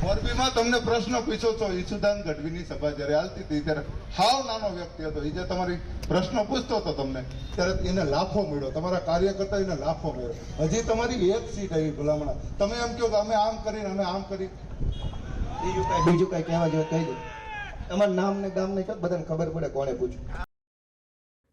મોરબીમાં તમને પ્રશ્ન પૂછ્યો છો, ઈસુદાન ગઢવીની સભા જ્યારે હાલતી હતી ત્યારે હાવ નાનો વ્યક્તિ હતો, એ જે તમારી પ્રશ્ન પૂછતો હતો તમને ત્યારે એને લાફો મળ્યો, તમારા કાર્યકર્તા એને લાફો મળ્યો. હજી તમારી એક સીટ આવી ભલામણા, તમે એમ કહો કે અમે આમ કરીને અમે આમ કરી. બીજું કઈ કહેવા જેવું કહી દો. તમારું નામ ને ગામ ને બધાને ખબર પડે કોણે પૂછ્યું.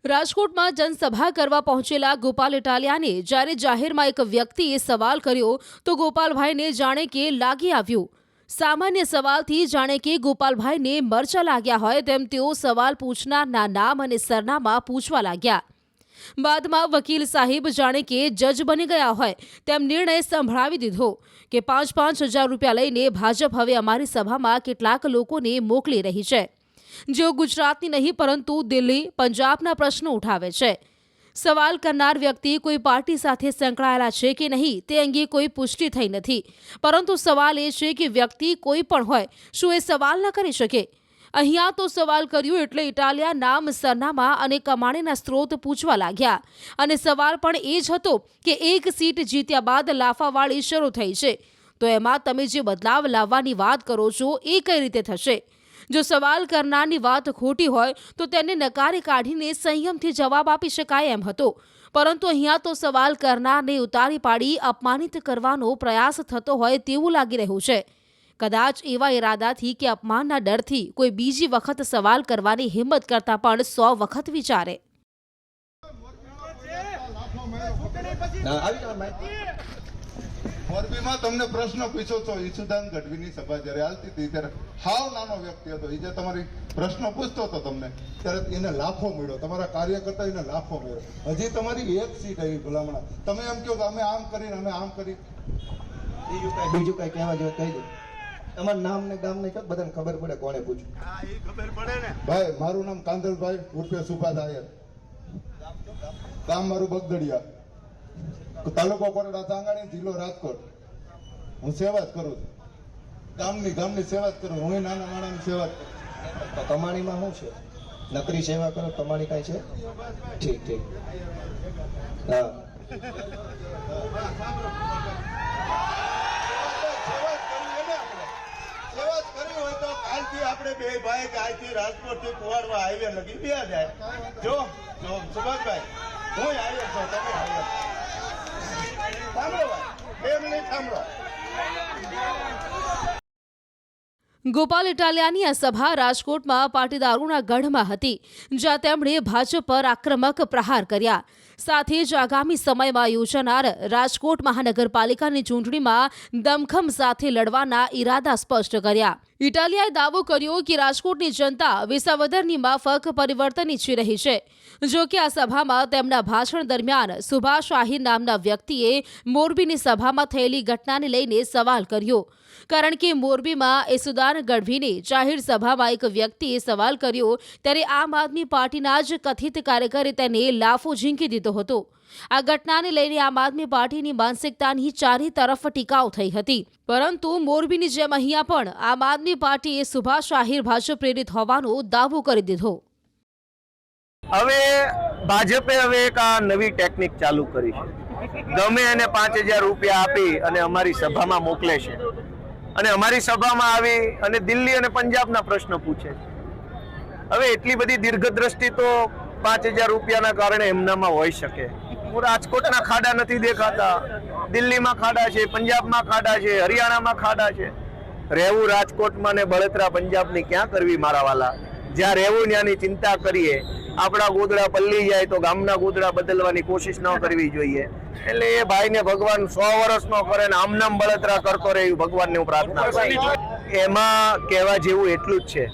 રાજકોટમાં જનસભા કરવા પહોંચેલા ગોપાલ ઇટાલિયાને જ્યારે જાહેરમાં એક વ્યક્તિએ સવાલ કર્યો તો ગોપાલભાઈને જાણે કે લાગી આવ્યું. સામાન્ય સવાલથી જાણે કે ગોપાલભાઈને મરચા લાગ્યા હોય તેમ તેઓ સવાલ પૂછનારના નામ અને સરનામા પૂછવા લાગ્યા. બાદમાં વકીલ સાહેબ જાણે કે જજ બની ગયા હોય તેમ નિર્ણય સંભળાવી દીધો કે 5,000 રૂપિયા લઈને ભાજપ હવે અમારી સભામાં કેટલાક લોકોને મોકલી રહી છે, જેઓ ગુજરાતની નહીં પરંતુ દિલ્હી, પંજાબના પ્રશ્નો ઉઠાવે છે. સવાલ કરનાર વ્યક્તિ કોઈ પાર્ટી સાથે સંકળાયેલા છે કે નહીં તે અંગે કોઈ પુષ્ટિ થઈ નથી, પરંતુ સવાલ એ છે કે વ્યક્તિ કોઈ પણ હોય શું એ સવાલ ન કરી શકે? અહીંયા તો સવાલ કર્યું એટલે ઇટાલિયા નામ, સરનામા અને કમાણીના સ્ત્રોત પૂછવા લાગ્યા. અને સવાલ પણ એ જ હતો કે એક સીટ જીત્યા બાદ લાફાવાળી શરૂ થઈ છે, તો એમાં તમે જે બદલાવ લાવવાની વાત કરો છો એ કઈ રીતે થશે? જો સવાલ કરનારની વાત ખોટી હોય તો તેને નકારી કાઢીને સંયમથી જવાબ આપી શકાય એમ હતો, પરંતુ અહીંયા તો સવાલ કરનારને ઉતારી પાડી અપમાનિત કરવાનો પ્રયાસ થતો હોય તેવું લાગી રહ્યું છે. કદાચ એવા ઈરાદાથી કે અપમાનના ડરથી કોઈ બીજી વખત સવાલ કરવાની હિંમત કરતા પણ 100 વખત વિચારે. મોરબીમાં તમને પ્રશ્ન પૂછ્યો છો, ઈસુદાન ગઢવીની સભા જ્યારે હાલતી હતી ત્યારે હાવ નાનો વ્યક્તિ હતો, એ જે તમારી પ્રશ્ન પૂછતો હતો તમને ત્યારે એને લાફો મળ્યો, તમારા કાર્યકર્તા એને લાફો મળ્યો. હજી તમારી એક સીટ આવી ભલામણા, તમે એમ કહો કે અમે આમ કરીને અમે આમ કરી. બીજું કઈ કહેવા જેવું કહી દો. તમારું નામ ને ગામ ને બધાને ખબર પડે કોણે પૂછ્યું. ભાઈ, મારું નામ કાંદલભાઈ ઉર્ફે સુભાષ આયર, ગામ મારું બગદડિયા, તાલુકો કોટડા સાંગાણી, જિલ્લો રાજકોટ. હું સેવા જ કરું છું, ગામની સેવા જ કરું. હું નાના માણસની સેવા જ કરું. તો કમાણીમાં શું છે? નકરી સેવા કરો, કમાણી કઈ છે? ઠીક ઠીક. હા, આપણે બે ભાઈ કાલથી રાજકોટ થી કુવાડવા હાઈવે લગી બે જાય. જો સુભાષભાઈ, હું આવ્યો છું, તમે આવ્યો. સાંભળો ભાઈ, 2 મિનિટ સાંભળો. ગોપાલ ઇટાલિયાની આ સભા રાજકોટમાં પાટીદારોના ગઢમાં હતી, જ્યાં તેમણે ભાજપ પર આક્રમક પ્રહાર કર્યા. સાથે જ આગામી સમયમાં યોજાનાર રાજકોટ મહાનગરપાલિકાની ચૂંટણીમાં દમખમ સાથે લડવાના ઈરાદા સ્પષ્ટ કર્યા. ઇટાલિયાએ દાવો કર્યો કે રાજકોટની જનતા વિસાવદરની માફક પરિવર્તન ઈચ્છી રહી છે. જો કે આ સભામાં તેમના ભાષણ દરમિયાન સુભાષ આહિર નામના વ્યક્તિએ મોરબીની સભામાં થયેલી ઘટનાને લઈને સવાલ કર્યો, કારણ કે મોરબીમાં ઈસુદાન ગઢવીની જાહેર સભામાં એક વ્યક્તિએ સવાલ કર્યો ત્યારે આમ આદમી પાર્ટીના જ કથિત કાર્યકરે તેને લાફો ઝીંકી દીધો હતો. આ ઘટનાને લઈને આમ આદમી પાર્ટીની માનસિકતાની ચારે તરફ ટીકાઓ થઈ હતી, પરંતુ મોરબીની જેમ અહીંયા પણ આમ આદમી પાર્ટીએ સુભાષ આહિર ભાજપ પ્રેરિત હોવાનો દાવો કરી દીધો. હવે ભાજપે એક આ નવી ટેકનિક ચાલુ કરી છે. ગમે એને 5,000 રૂપિયા આપી અને અમારી સભામાં મોકલે છે, અને અમારી સભામાં આવી અને દિલ્હી અને પંજાબના પ્રશ્ન પૂછે છે. હવે એટલી બધી દીર્ઘદ્રષ્ટિ તો 5,000 રૂપિયાના કારણે એમનામાં હોઈ શકે. હું રાજકોટના ખાડા નથી દેખાતા, દિલ્હીમાં ખાડા છે, પંજાબમાં ખાડા છે, હરિયાણામાં ખાડા છે. રહેવું રાજકોટમાં ને બળતરા પંજાબની ક્યાં કરવી મારા વાલા? જ્યાં રહેવું ત્યાંની ચિંતા કરીએ. આપણા ગોદડા પલ્લી જાય તો ગામના ગોદડા બદલવાની કોશિશ ન કરવી જોઈએ. એટલે એ ભાઈને ભગવાન 100 વર્ષ નો કરે ને આમનામ બળતરા કરતો રહે એવી ભગવાનને હું પ્રાર્થના કરું. એમાં કહેવા જેવું એટલું જ છે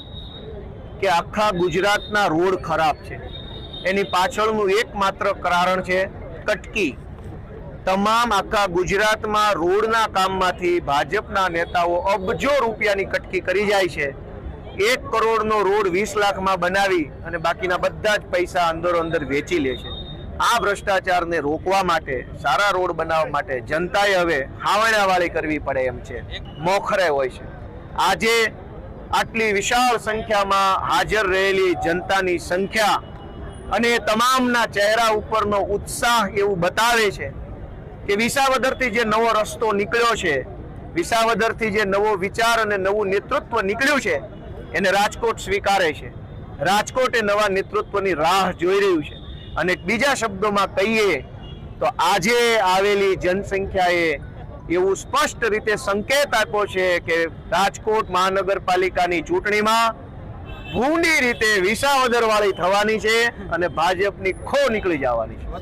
કે આખા ગુજરાતના રોડ ખરાબ છે. એની પાછળનું એકમાત્ર કારણ છે કટકી. તમામ આખા ગુજરાતમાં રોડના કામમાંથી ભાજપના નેતાઓ અબજો રૂપિયાની કટકી કરી જાય છે. 1 કરોડનો રોડ 20 લાખમાં બનાવી અને બાકીના બધા જ પૈસા અંદર વેચી લે છે. આ ભ્રષ્ટાચારને રોકવા માટે, સારા રોડ બનાવવા માટે જનતાએ હવે હાવણાવાળી કરવી પડે એમ છે. મોખરે હોય છે. આજે આટલી વિશાળ સંખ્યામાં હાજર રહેલી જનતાની સંખ્યા અને તમામના ચહેરા ઉપરનો ઉત્સાહ એવું બતાવે છે કે વિસાવદરથી જે નવો રસ્તો નીકળ્યો છે વિસાવદરથી જે નવો વિચાર અને નવું નેતૃત્વ નીકળ્યું છે એને રાજકોટ સ્વીકારે છે. રાજકોટ એ નવા નેતૃત્વની રાહ જોઈ રહ્યું છે. અને બીજા શબ્દોમાં કહીએ તો આજે આવેલી જનસંખ્યાએ એવું સ્પષ્ટ રીતે સંકેત આપ્યો છે કે રાજકોટ મહાનગરપાલિકાની ચૂંટણીમાં ભૂંડી રીતે વિસાવદર વાળી થવાની છે અને ભાજપની ખો નીકળી જવાની છે.